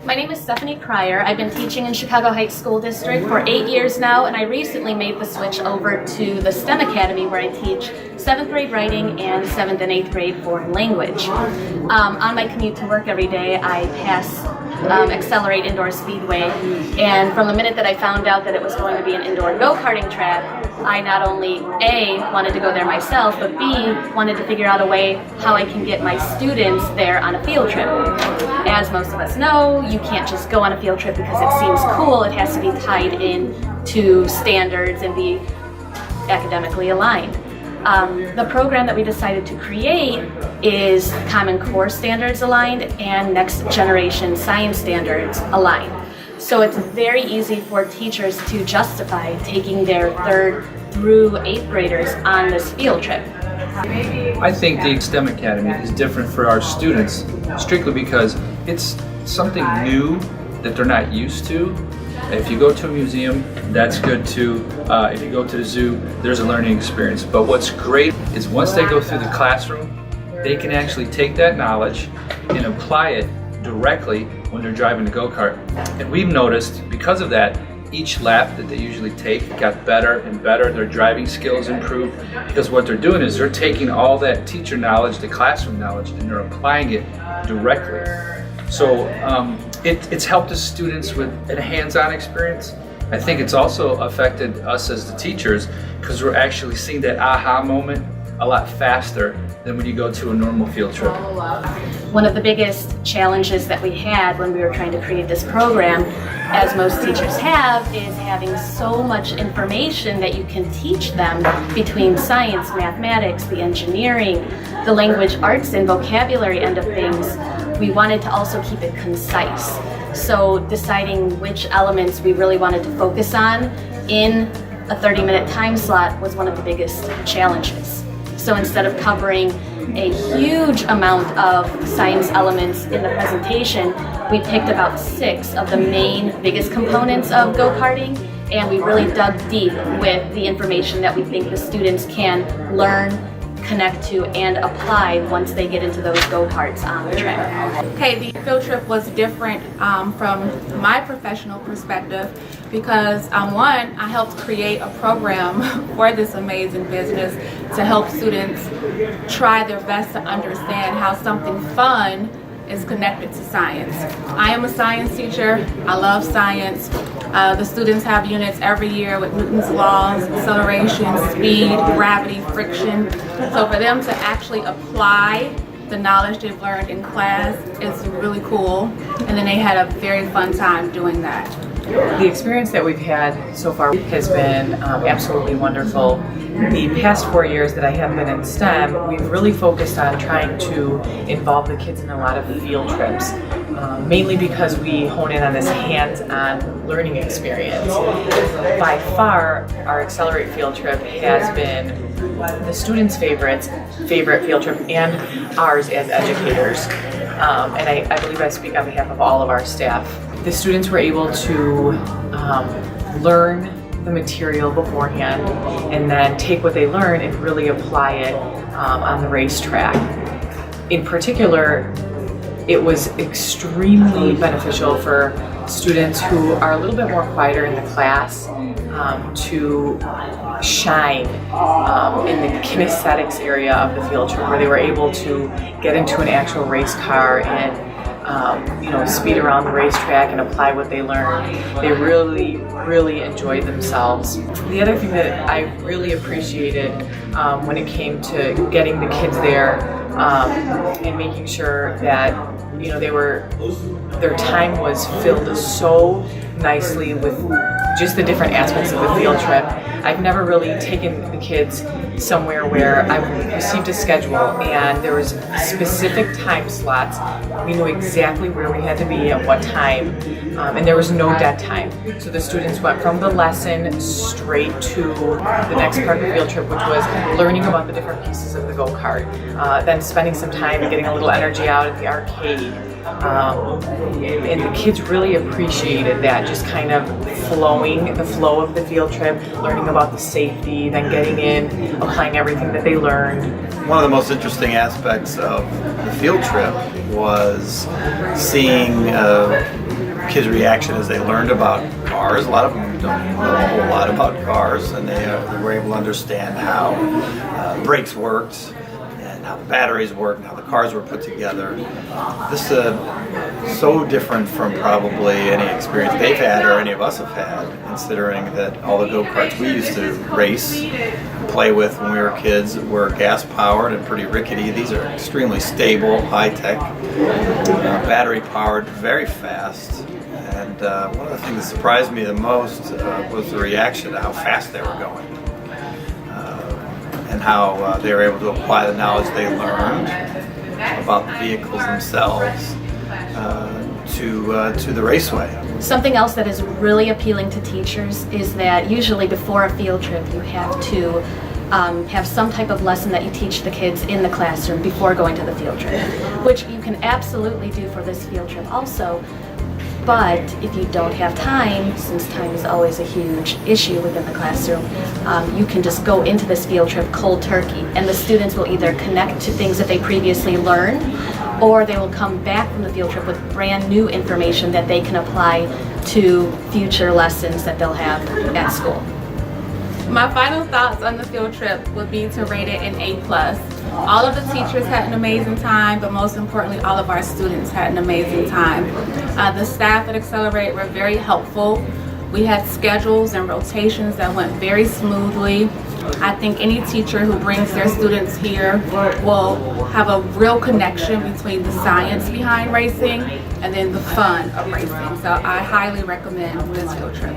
My name is Stephanie Pryor. I've been teaching in Chicago Heights School District for 8 years now, and I recently made the switch over to the STEM Academy where I teach 7th grade writing and 7th and 8th grade foreign language. On my commute to work every day, I pass Accelerate Indoor Speedway, and from the minute that I found out that it was going to be an indoor go-karting track, I not only A, wanted to go there myself, but B, wanted to figure out a way how I can get my students there on a field trip. As most of us know, you can't just go on a field trip because it seems cool. It has to be tied in to standards and be academically aligned. The program that we decided to create is Common Core Standards aligned and Next Generation Science Standards aligned. So it's very easy for teachers to justify taking their 3rd through 8th graders on this field trip. I think the STEM Academy is different for our students strictly because it's something new that they're not used to. If you go to a museum, that's good too. If you go to the zoo, there's a learning experience. But what's great is once they go through the classroom, they can actually take that knowledge and apply it directly when they're driving the go-kart. And we've noticed because of that, each lap that they usually take got better and better. Their driving skills improved because what they're doing is they're taking all that teacher knowledge, the classroom knowledge, and they're applying it directly. So it's helped the students with a hands-on experience. I think it's also affected us as the teachers because we're actually seeing that aha moment a lot faster than when you go to a normal field trip. One of the biggest challenges that we had when we were trying to create this program, as most teachers have, is having so much information that you can teach them between science, mathematics, the engineering, the language arts and vocabulary end of things. We wanted to also keep it concise. So deciding which elements we really wanted to focus on in a 30-minute time slot was one of the biggest challenges. So instead of covering a huge amount of science elements in the presentation, we picked about 6 of the main biggest components of go-karting, and we really dug deep with the information that we think the students can learn, connect to, and apply once they get into those go-karts on the track. Okay, the field trip was different from my professional perspective because one, I helped create a program for this amazing business to help students try their best to understand how something fun is connected to science. I am a science teacher. I love science. The students have units every year with Newton's laws, acceleration, speed, gravity, friction. So for them to actually apply the knowledge they've learned in class is really cool. And then they had a very fun time doing that. The experience that we've had so far has been absolutely wonderful. The past 4 years that I have been in STEM, we've really focused on trying to involve the kids in a lot of field trips, mainly because we hone in on this hands-on learning experience. By far, our Accelerate field trip has been the students' favorite field trip and ours as educators. And I believe I speak on behalf of all of our staff. The students were able to learn the material beforehand and then take what they learn and really apply it on the racetrack. In particular, it was extremely beneficial for students who are a little bit more quieter in the class to shine in the kinesthetics area of the field trip, where they were able to get into an actual race car and speed around the racetrack and apply what they learned. They really enjoyed themselves. The other thing that I really appreciated when it came to getting the kids there and making sure that their time was filled so nicely with just the different aspects of the field trip. I've never really taken the kids somewhere where I received a schedule and there was specific time slots. We knew exactly where we had to be at what time, and there was no dead time. So the students went from the lesson straight to the next part of the field trip, which was learning about the different pieces of the go-kart, then spending some time and getting a little energy out at the arcade. And the kids really appreciated that, just kind of the flow of the field trip, learning about the safety, then getting in, applying everything that they learned. One of the most interesting aspects of the field trip was seeing kids' reaction as they learned about cars. A lot of them don't know a whole lot about cars, and they were able to understand how brakes worked, and how the batteries work, and how the cars were put together. This is so different from probably any experience they've had or any of us have had, considering that all the go-karts we used to race and play with when we were kids were gas-powered and pretty rickety. These are extremely stable, high-tech, battery-powered, very fast. And one of the things that surprised me the most was the reaction to how fast they were going. And how they were able to apply the knowledge they learned about the vehicles themselves to the raceway. Something else that is really appealing to teachers is that usually before a field trip you have to have some type of lesson that you teach the kids in the classroom before going to the field trip, which you can absolutely do for this field trip also. But if you don't have time, since time is always a huge issue within the classroom, you can just go into this field trip cold turkey, and the students will either connect to things that they previously learned, or they will come back from the field trip with brand new information that they can apply to future lessons that they'll have at school. My final thoughts on the field trip would be to rate it an A+. All of the teachers had an amazing time, but most importantly, all of our students had an amazing time. The staff at Accelerate were very helpful. We had schedules and rotations that went very smoothly. I think any teacher who brings their students here will have a real connection between the science behind racing and then the fun of racing. So I highly recommend this field trip.